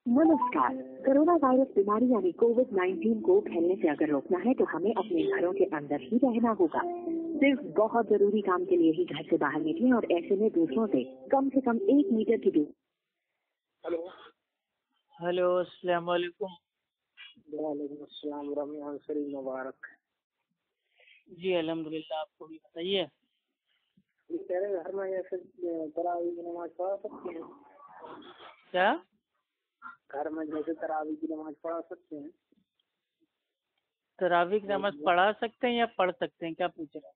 नमस्कार। Corona virus बीमारी यानी कोविड-19 को फैलने से अगर रोकना है तो हमें अपने घरों के अंदर ही रहना होगा। सिर्फ बहुत जरूरी काम के लिए ही घर से बाहर निकलें और ऐसे में दूसरों से कम 1 मीटर की दूरी। हेलो, अस्सलाम वालेकुम। वालेकुम अस्सलाम, रमज़ान शरीफ मुबारक। जी अल्हम्दुलिल्लाह, आपको भी बताइए। तेरे घर में जैसे तरावी की नमाज पढ़ा सकते हैं? क्या घर में जैसे तरावी की नमाज पढ़ा सकते हैं? तरावी की नमाज पढ़ा सकते हैं या पढ़ सकते हैं, क्या पूछ रहे हैं?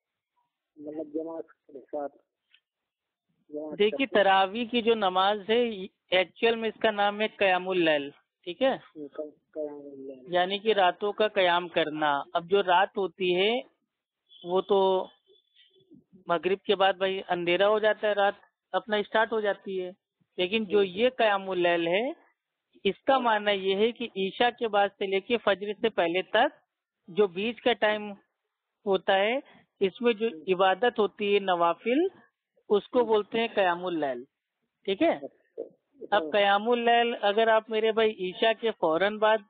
मतलब जमात के साथ। देखिए, तरावी की जो नमाज है एक्चुअल में इसका नाम है कयामुल लैल, ठीक है, यानी कि रातों का कयाम करना। अब जो रात होती है वो तो मगरिब के बाद भाई अंधेरा हो जाता है, रात अपना स्टार्ट हो जाती है। लेकिन जो ये कयामुल लैल है इसका मानना ये है कि ईशा के बाद से लेके फजर से पहले तक जो बीच का टाइम होता है इसमें जो इबादत होती है नवाफिल, उसको बोलते हैं कयामुल लैल, ठीक है। अब कयामुल लैल अगर आप मेरे भाई ईशा के फौरन बाद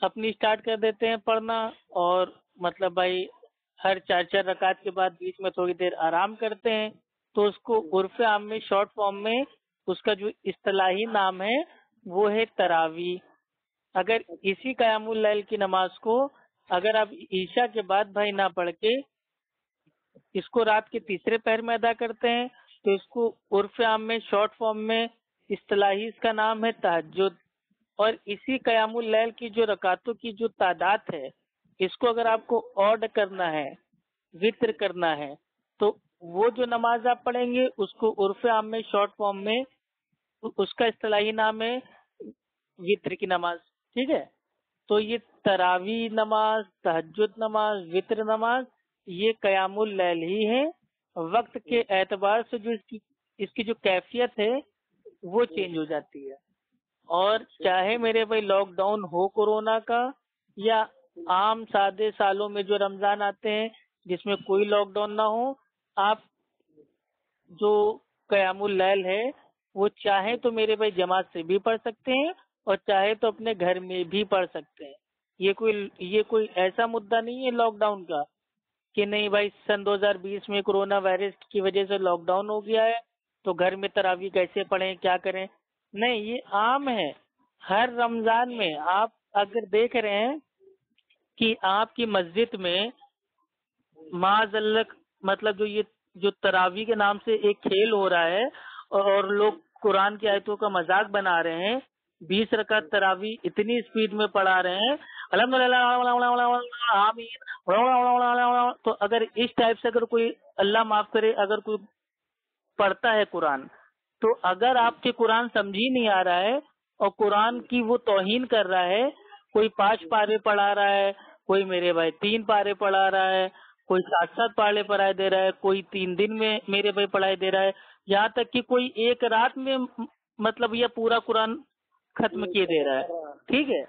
अपनी स्टार्ट कर देते हैं पढ़ना, और मतलब भाई हर 4 रकात के बाद बीच में थोड़ी देर आराम करते हैं, तो उसको उर्फ आम में शॉर्ट फॉर्म में उसका जो इस्तिलाही नाम है वो है तरावी। अगर इसी कयामुल लैल की नमाज को अगर आप ईशा के बाद भाई ना पढ़ के इसको रात के तीसरे पहर में अदा करते हैं तो इसको उर्फ आम में शॉर्ट फॉर्म में इस्तिलाही इसका नाम है तहज्जुद। और इसी कयामुल लैल की जो रकातों की जो तादाद है इसको अगर आपको ऑड करना है, वित्र करना है, तो वो जो नमाज आप पढ़ेंगे उसको उर्फ आम में शॉर्ट फॉर्म में उसका इस्तिलाही नाम है वित्र की नमाज, ठीक है। तो ये तरावी नमाज, तहज्जुद नमाज, वित्र नमाज ये कयामुल लैल ही है। वक्त के एतबार से जो इसकी जो कैफियत है वो चेंज हो जाती है। और चाहे मेरे भाई लॉकडाउन हो कोरोना का या आम सादे सालों में जो रमजान आते हैं जिसमें कोई लॉकडाउन ना हो, आप जो कयामुल लैल है वो चाहे तो मेरे भाई जमात से भी पढ़ सकते हैं और चाहे तो अपने घर में भी पढ़ सकते हैं। ये कोई ऐसा मुद्दा नहीं है लॉकडाउन का कि नहीं भाई सन 2020 में कोरोना वायरस की वजह से लॉकडाउन हो गया है तो घर में तरावी कैसे पढ़ें, क्या करें। नहीं, ये आम है। हर रमजान में आप अगर देख रहे हैं कि आपकी मस्जिद में माज़अल्लाह मतलब जो तरावी के नाम से एक खेल हो रहा है और लोग कुरान की आयतों का मजाक बना रहे हैं, 20 रकात तरावी इतनी स्पीड में पढ़ा रहे हैं अल्हम्दुलिल्लाह आमीन। तो अगर इस टाइप से अगर कोई अल्लाह माफ करे अगर कोई पढ़ता है कुरान, तो अगर आपके कुरान समझ ही नहीं आ रहा है और कुरान की वो तौहीन कर रहा है, कोई 5 पारे पढ़ा रहा है, कोई मेरे भाई 3 पारे पढ़ा रहा है, कोई 7-7 पारे पढ़ाई दे रहा है, कोई 3 दिन में मेरे भाई पढ़ाई दे रहा है, यहाँ तक कि कोई एक रात में मतलब ये पूरा कुरान खत्म किए दे रहा है, ठीक है।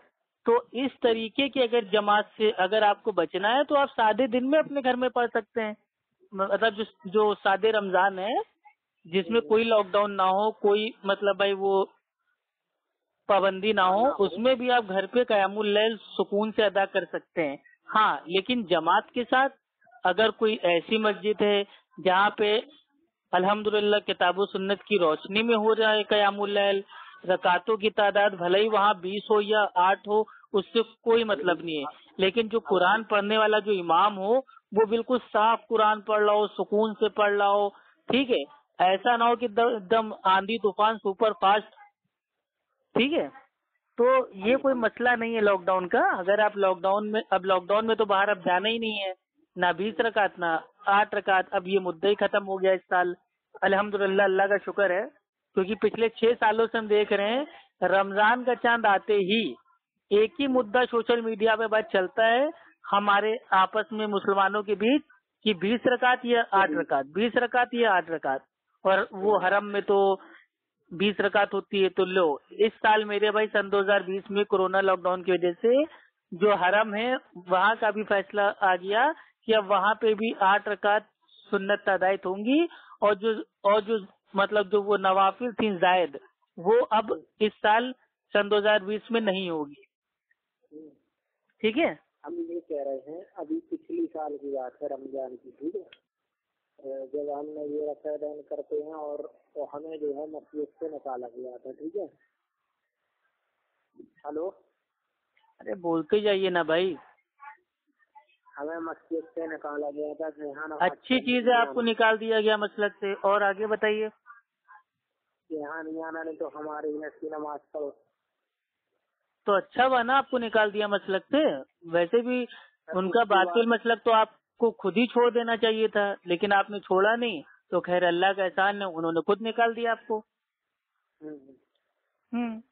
तो इस तरीके की अगर जमात से अगर आपको बचना है तो आप सादे दिन में अपने घर में पढ़ सकते हैं। मतलब जो सादे रमजान है जिसमें कोई लॉकडाउन ना हो, कोई मतलब भाई वो पाबंदी ना हो, उसमें भी आप घर पे कयामुल लैल सुकून से अदा कर सकते हैं। हाँ, लेकिन जमात के साथ अगर कोई ऐसी मस्जिद है जहाँ पे अल्हम्दुलिल्लाह किताबो सुन्नत की रोशनी में हो रहा है कयामुल लैल, रकातों की तादाद भले ही वहाँ 20 हो या 8 हो, उससे कोई मतलब नहीं है। लेकिन जो कुरान पढ़ने वाला जो इमाम हो वो बिल्कुल साफ कुरान पढ़ रहा हो, सुकून से पढ़ रहा हो, ठीक है। ऐसा ना हो कि एकदम आंधी तूफान सुपर फास्ट, ठीक है। तो ये कोई मसला नहीं है लॉकडाउन का। अगर आप लॉकडाउन में तो बाहर अब जाना ही नहीं है, ना 20 रकात ना 8 रकात, अब ये मुद्दा ही खत्म हो गया इस साल। अल्हम्दुलिल्लाह, अल्लाह का शुक्र है, क्योंकि पिछले 6 सालों से हम देख रहे हैं रमजान का चांद आते ही एक ही मुद्दा सोशल मीडिया पे बात चलता है हमारे आपस में मुसलमानों के बीच कि 20 रकात या 8 रकात, 20 रकात या 8 रकात, और वो हरम में तो 20 रकात होती है। तो लो, इस साल मेरे भाई सन 2020 में कोरोना लॉकडाउन की वजह से जो हरम है वहाँ का भी फैसला आ गया कि अब वहाँ पे भी 8 रकात सुन्नत अदायत होंगी, और जो मतलब जो वो नवाफिल थी जायद वो अब इस साल सन 2020 में नहीं होगी। ठीक है, हम ये कह रहे हैं, अभी पिछली साल की बात है रमजान की, ठीक है, जब हमने ये रफ़ादान करते हैं और तो हमें जो है मस्जिद से निकाला गया था, ठीक है। हेलो, अरे बोलते जाइए ना भाई। हमें मस्जिद से निकाला गया था। अच्छी चीज है, आपको निकाल दिया गया मसलक से, और आगे बताइए। यहाँ नहीं आना, नहीं तो हमारे की नमाज पढ़ो। तो अच्छा हुआ ना आपको निकाल दिया मसलक से, वैसे भी उनका बातिल मसलक तो आपको खुद ही छोड़ देना चाहिए था, लेकिन आपने छोड़ा नहीं, तो खैर अल्लाह का एहसान है, उन्होंने खुद निकाल दिया आपको।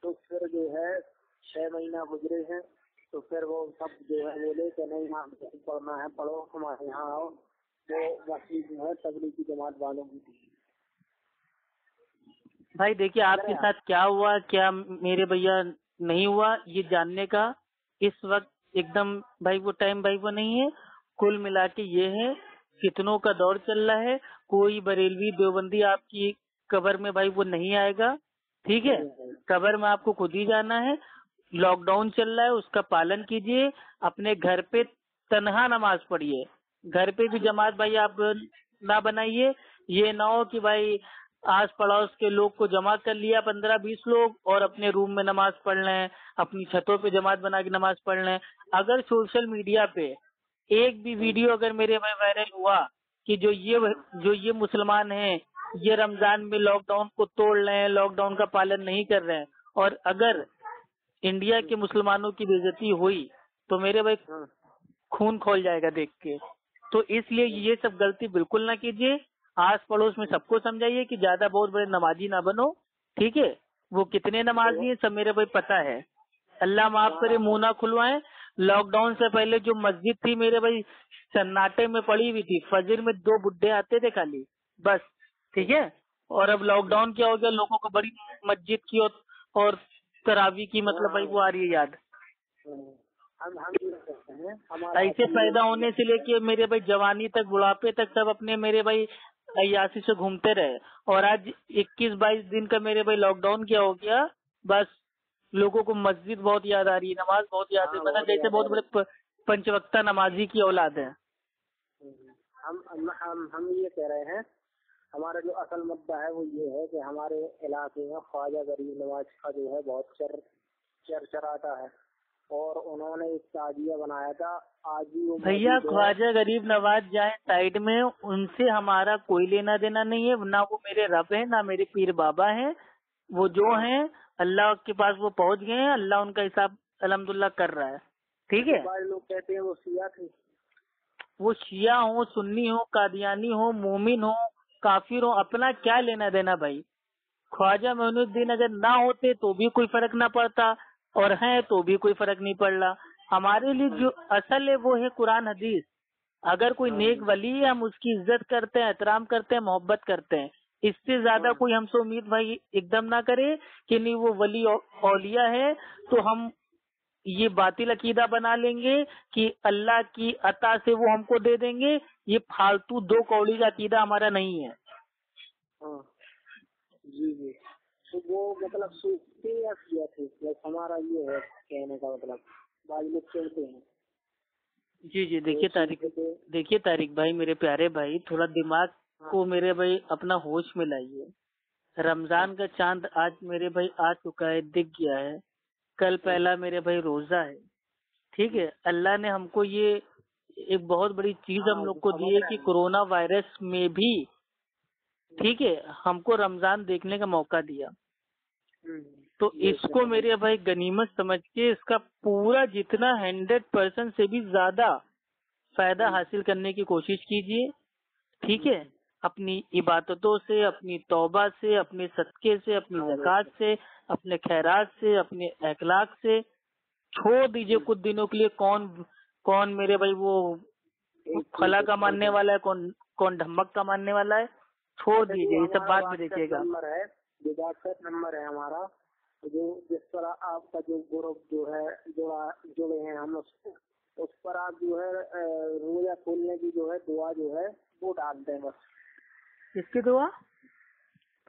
तो फिर जो है 6 महीना गुजरे हैं, तो फिर वो सब जो है बोले कि नहीं हम पढ़ना है, पढ़ो, हमारे यहाँ आओ। वो मस्जिद जो है तबलीगी जमात वालों की थी। भाई देखिए आपके साथ क्या हुआ, क्या मेरे भैया नहीं हुआ, ये जानने का इस वक्त एकदम भाई वो टाइम भाई वो नहीं है। कुल मिला के ये है, फितनों का दौर चल रहा है, कोई बरेलवी देवबंदी आपकी कब्र में भाई वो नहीं आएगा। ठीक है, कब्र में आपको खुद ही जाना है। लॉकडाउन चल रहा है, उसका पालन कीजिए, अपने घर पे तन्हा नमाज पढ़िए, घर पे भी जमात भाई आप ना बनाइए। ये ना हो कि भाई आस पड़ोस के लोग को जमा कर लिया 15-20 लोग और अपने रूम में नमाज पढ़ लें, अपनी छतों पे जमात बना के नमाज पढ़ लें। अगर सोशल मीडिया पे एक भी वीडियो अगर मेरे भाई वायरल हुआ कि जो ये मुसलमान हैं ये रमजान में लॉकडाउन को तोड़ रहे हैं, लॉकडाउन का पालन नहीं कर रहे हैं, और अगर इंडिया के मुसलमानों की बेइज्जती हुई तो मेरे भाई खून खोल जाएगा देख के। तो इसलिए ये सब गलती बिल्कुल ना कीजिए। आस पड़ोस में सबको समझाइए कि ज्यादा बहुत बड़े नमाजी ना बनो। ठीक है, वो कितने नमाजी हैं सब मेरे भाई पता है, अल्लाह माफ करे, मुंह ना खुलवाएं। लॉकडाउन से पहले जो मस्जिद थी मेरे भाई सन्नाटे में पड़ी हुई थी, फजर में 2 बुड्ढे आते थे खाली, बस। ठीक है, और अब लॉकडाउन क्या हो गया, लोगों को बड़ी मस्जिद की और तरावी की मतलब भाई वो आ रही है याद। ऐसे पैदा होने से लेके मेरे भाई जवानी तक, बुढ़ापे तक सब अपने मेरे भाई अयासी से घूमते रहे, और आज 21-22 दिन का मेरे भाई लॉकडाउन क्या हो गया, बस लोगों को मस्जिद बहुत याद आ रही है, नमाज बहुत याद है, मतलब जैसे बहुत बड़े पंचवक्ता नमाजी की औलाद है। हम ये कह रहे हैं, हमारा जो असल मुद्दा है वो ये है कि हमारे इलाके में ख्वाजा गरीब नवाज का जो है बहुत चर्चा है, और उन्होंने एक ताजिया बनाया था। आज भी वो भैया ख्वाजा गरीब नवाज जाए साइड में, उनसे हमारा कोई लेना देना नहीं है, ना वो मेरे रब है ना मेरे पीर बाबा है। वो जो हैं अल्लाह के पास वो पहुंच गए हैं, अल्लाह उनका हिसाब अल्हम्दुलिल्लाह कर रहा है। ठीक है, लोग कहते हैं वो शिया थे। वो शिया हो, सुन्नी हो, कादियानी हो, मोमिन हो, काफिर हो, अपना क्या लेना देना भाई। ख्वाजा मोइनुद्दीन अगर ना होते तो भी कोई फर्क ना पड़ता, और हैं तो भी कोई फर्क नहीं पड़ रहा। हमारे लिए जो असल है वो है कुरान हदीस। अगर कोई नेक वली है हम उसकी इज्जत करते हैं, एहतराम करते हैं, मोहब्बत करते हैं। इससे ज्यादा कोई हमसे उम्मीद भाई एकदम ना करे कि नहीं वो वली औलिया है तो हम ये बातिल अकीदा बना लेंगे कि अल्लाह की अता से वो हमको दे देंगे। ये फालतू 2 कौड़ी का अकीदा हमारा नहीं है। जी, तो वो मतलब सोचते या किया थे, हमारा ये है कहने का मतलब, बाद लोग कहते हैं। जी, देखिए तारिक भाई, मेरे प्यारे भाई, थोड़ा दिमाग को मेरे भाई अपना होश में लाइए। रमजान का चांद आज मेरे भाई आ चुका है, दिख गया है, कल पहला मेरे भाई रोजा है। ठीक है, अल्लाह ने हमको ये एक बहुत बड़ी चीज हम लोग को दी है कि कोरोना वायरस में भी, ठीक है, हमको रमजान देखने का मौका दिया। तो इसको मेरे भाई गनीमत समझ के इसका पूरा जितना 100% से भी ज्यादा फायदा हासिल करने की कोशिश कीजिए। ठीक है, अपनी इबादतों से, अपनी तौबा से, अपने सदके से, अपनी ज़कात से, अपने खैरात से, अपने अखलाक से छोड़ दीजिए कुछ दिनों के लिए। कौन मेरे भाई वो फला का मानने वाला है, कौन ढम्मक का मानने वाला है, छोड़ दीजिए, ये सब बात में देखिएगा। नंबर है हमारा, जो जिस पर आपका जो ग्रुप जो है जुड़े हैं हम उस पर आप जो है रोजा खोलने की जो है दुआ जो है वो डालते हैं बस। किसकी दुआ?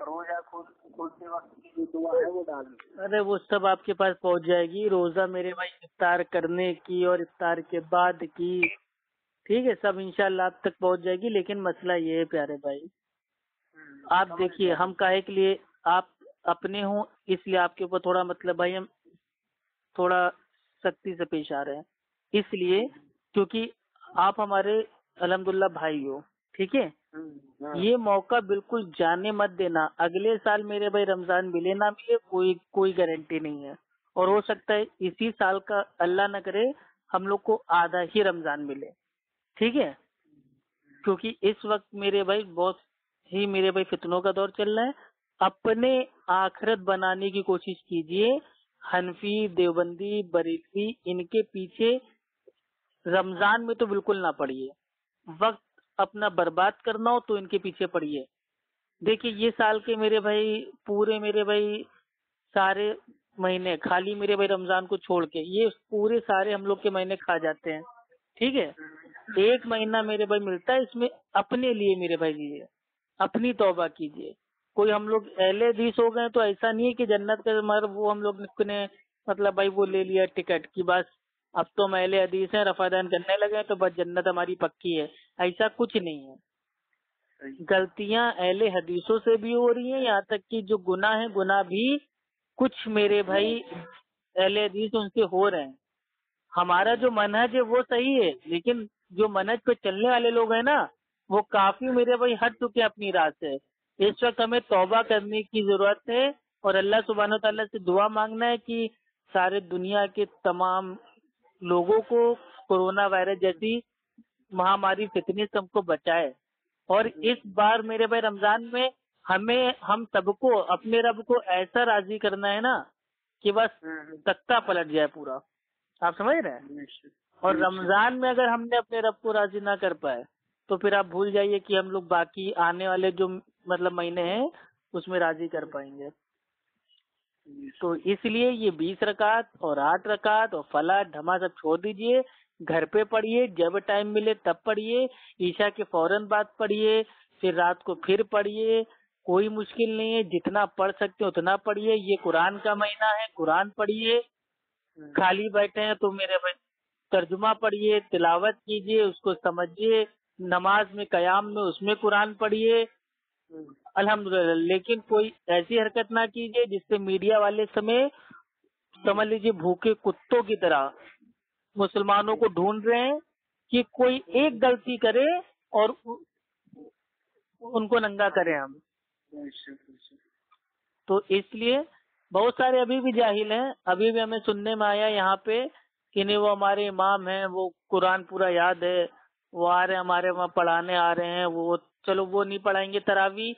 روزہ کھولتے وقت کی جو دعا ہے وہ ڈال دیں. ارے وہ سب آپ کے پاس پہنچ جائے گی. روزہ میرے بھائی افطار کرنے کی اور افطار کے بعد کی، ٹھیک ہے، سب انشاءاللہ آپ تک پہنچ جائے گی. لیکن مسئلہ یہ ہے پیارے بھائی، آپ دیکھیے ہم کاہے کے لیے آپ اپنے ہوں، اس لیے آپ کے اوپر تھوڑا مطلب بھائی ہم تھوڑا سختی سے پیش آ رہے ہیں. اس لیے کیونکہ آپ ہمارے الحمدللہ بھائی ہو، ٹھیک ہے. یہ موقع بالکل جانے مت دینا. اگلے سال میرے بھائی رمضان ملے نہ ملے کوئی گارنٹی نہیں ہے، اور ہو سکتا ہے اسی سال کا اللہ نہ کرے ہم لوگ کو آدھا ہی رمضان ملے، ٹھیک ہے. کیونکہ اس وقت میرے بھائی بہت ہی میرے بھائی فتنوں کا دور چل رہا ہے. اپنے آخرت بنانے کی کوشش کیجئے. حنفی، دیوبندی، بریلوی ان کے پیچھے رمضان میں تو بالکل نہ پڑیے. وقت اپنا برباد کرنا ہو تو ان کے پیچھے پڑیے. دیکھیے یہ سال کے میرے بھائی پورے میرے بھائی سارے مہینے خالی میرے بھائی رمضان کو چھوڑ کے یہ پورے سارے ہم لوگ کے مہینے کھا جاتے ہیں، ٹھیک ہے. ایک مہینہ میرے بھائی ملتا ہے، اس میں اپنے لیے میرے بھائی جیجیے، اپنی توبہ کیجیے. کوئی ہم لوگ اہل حدیث ہو گئے تو ایسا نہیں ہے کہ جنت کا مگر وہ ہم لوگ نے مطلب بھائی وہ لے لیا ٹکٹ کی بس اب تو ہم اہل حدیث ہیں، رفع دین کرنے لگے تو بس جنت ہماری پکی ہے. ایسا کچھ نہیں ہے. غلطیاں اہل حدیثوں سے بھی ہو رہی ہیں، یہاں تک کہ جو گناہ ہیں گناہ بھی کچھ میرے بھائی اہل حدیث ان سے ہو رہے ہیں. ہمارا جو منہج ہے وہ صحیح ہے، لیکن جو منہج پہ چلنے والے لوگ ہیں نا وہ کافی میرے بھائی ہٹ چکے اپنی راہ سے. اس وقت ہمیں توبہ کرنے کی ضرورت ہے اور اللہ سبحانہ تعالیٰ سے دعا مانگنا ہے کہ سارے دنیا کے تمام لوگوں کو کورونا وائرس جیسی مہاماری فتنے سے ہم کو بچائے. اور اس بار میرے بھائی رمضان میں ہم سب کو اپنے رب کو ایسا راضی کرنا ہے نا کہ بس تختہ پلٹ جائے پورا. آپ سمجھ رہے ہیں؟ اور رمضان میں اگر ہم نے اپنے رب کو راضی نہ کر پائے تو پھر آپ بھول جائیے کہ ہم لوگ باقی آنے والے جو مطلب مہینے ہیں اس میں راضی کر پائیں گے. تو اس لیے یہ 20 رکعت اور 8 رکعت اور فلاح ڈھما سب چھوڑ دیجئے، گھر پہ پڑھیے، جب ٹائم ملے تب پڑھیے، عشاء کے فوراً بعد پڑھیے، پھر رات کو پھر پڑھیے. کوئی مشکل نہیں ہے، جتنا پڑھ سکتے اتنا پڑھیے. یہ قرآن کا مہینہ ہے، قرآن پڑھیے. خالی بیٹھے ہیں تو میرے بھائی ترجمہ پڑھیے، تلاوت کیجیے، اس کو سمجھیے. نماز میں قیام میں اس میں قرآن پڑھیے الحمدللہ. لیکن کوئی ایسی حرکت نہ کیجیے جس سے میڈیا والے سمجھ لیجیے بھوکے کتوں کی طرح مسلمانوں کو ڈھونڈ رہے ہیں کہ کوئی ایک غلطی کرے اور ان کو ننگا کریں ہم. تو اس لیے بہت سارے ابھی بھی جاہل ہیں. ابھی بھی ہمیں سننے میں آیا یہاں پہ کہ نہیں وہ ہمارے امام ہیں، وہ قرآن پورا یاد ہے، وہ آ رہے ہیں ہمارے وہاں پڑھانے آ رہے ہیں. وہ چلو وہ نہیں پڑھائیں گے تراویح،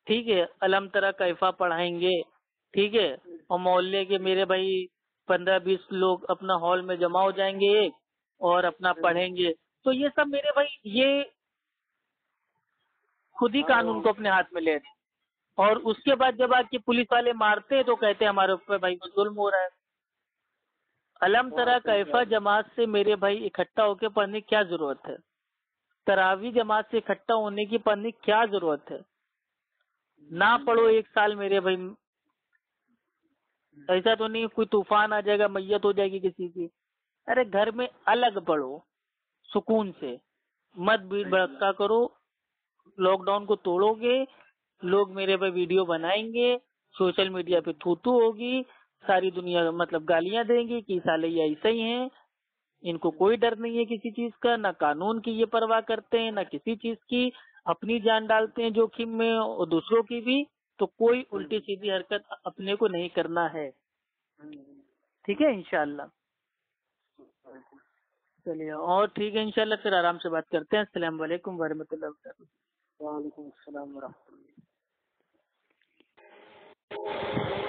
ٹھیک ہے، الم ترا کیفا پڑھائیں گے، ٹھیک ہے. اور محلے کے میرے بھائی 15-20 لوگ اپنا ہال میں جمع ہو جائیں گے اور اپنا پڑھیں گے. تو یہ سب میرے بھائی یہ خود ہی قانون کو اپنے ہاتھ میں لے رہے ہیں. اور اس کے بعد جب آ کے پولیس والے مارتے ہیں تو کہتے ہیں ہمارے اوپر بھائی ظلم ہو رہا ہے. الم ترا کیفا جماعت سے میرے بھائی اکٹھا ہو کے پڑھنے کی کیا ضرورت ہے؟ تراویح جماعت سے اکٹھا ہونے کی پڑھنے کی کیا ضرورت ہے؟ نہ پڑھو ایک سال میرے بھائی. ایسا تو نہیں کوئی طوفان آ جائے گا، میت ہو جائے گی کسی کی. ارے گھر میں الگ پڑھو سکون سے، مت بھیڑ بھڑکا کرو. لاک ڈاؤن کو توڑو گے، لوگ میرے پہ ویڈیو بنائیں گے، سوشل میڈیا پہ تھوتو ہوگی، ساری دنیا مطلب گالیاں دیں گی کہ سالے یہ ایسے ہی ہیں، ان کو کوئی ڈر نہیں ہے کسی چیز کا، نہ قانون کی یہ پرواہ کرتے ہیں نہ کسی چیز کی. اپنی جان ڈالتے ہیں جوخم میں اور دوسروں کی بھی. تو کوئی الٹی سیدھی حرکت اپنے کو نہیں کرنا ہے، ٹھیک ہے انشاءاللہ. چلیے اور ٹھیک ہے انشاءاللہ پھر آرام سے بات کرتے ہیں. السلام علیکم ورحمۃ اللہ وبرکاتہ. وعلیکم السلام ورحمۃ اللہ.